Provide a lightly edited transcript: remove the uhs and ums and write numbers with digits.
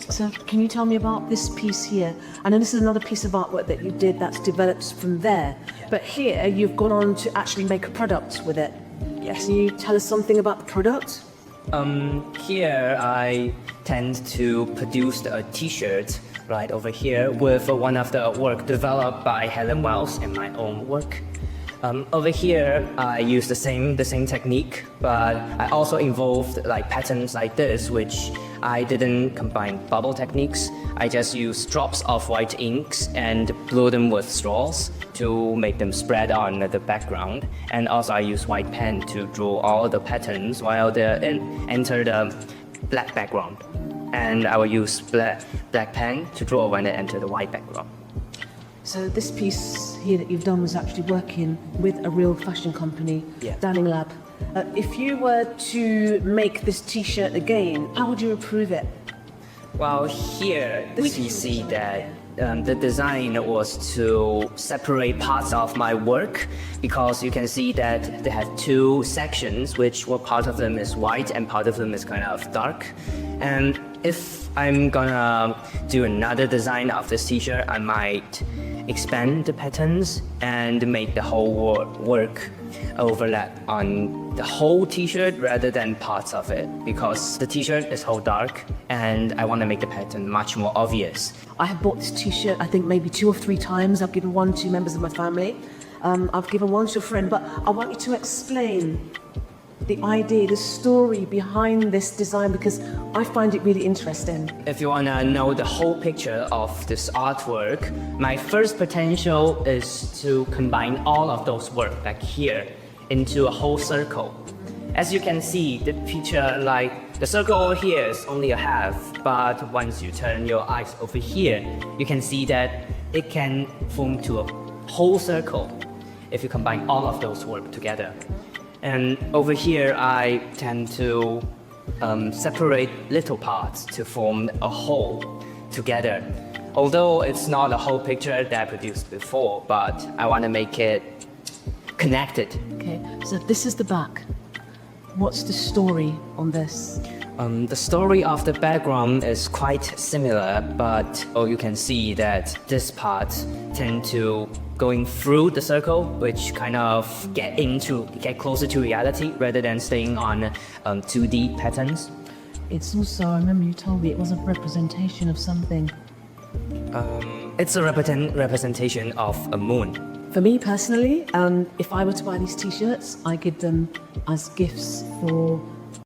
So can you tell me about this piece here? I know this is another piece of artwork that you did that's developed from there, but here you've gone on to actually make a product with it. Yes. Can you tell us something about the product? Here I tend to produce a t-shirt right over here with one of the work developed by Helen Wells and my own work. Over here, I use the same technique, but I also involved like patterns like this, which I didn't combine bubble techniques. I just use drops of white inks and blew them with straws to make them spread on the background. And also I use white pen to draw all the patterns while they enter the black background. And I will use black pen to draw when they enter the white background. So this piece here that you've done was actually working with a real fashion company, Yeah. Danning Lab. If you were to make this t-shirt again, how would you improve it? Well, here we can see that the design was to separate parts of my work, because you can see that they have two sections, which part of them is white and part of them is kind of dark. And if I'm gonna do another design of this t-shirt, I might expand the patterns and make the whole work overlap on the whole t-shirt rather than parts of it, because the t-shirt is whole dark and I want to make the pattern much more obvious. I have bought this t-shirt, I think maybe 2 or 3 times. I've given one to members of my family. I've given one to a friend, but I want you to explain the idea, the story behind this design, because I find it really interesting. If you want to know the whole picture of this artwork, my first potential is to combine all of those work back here into a whole circle. As you can see, the picture, like the circle over here is only a half, but once you turn your eyes over here, you can see that it can form to a whole circle if you combine all of those work together. And over here, I tend to separate little parts to form a whole together. Although it's not a whole picture that I produced before, but I want to make it connected. Okay, so this is the back. What's the story on this? The story of the background is quite similar, but you can see that this part tend to going through the circle, which kind of get closer to reality rather than staying on 2D patterns. It's also, I remember you told me it was a representation of something. It's a representation of a moon. For me personally, if I were to buy these t-shirts, I give them as gifts for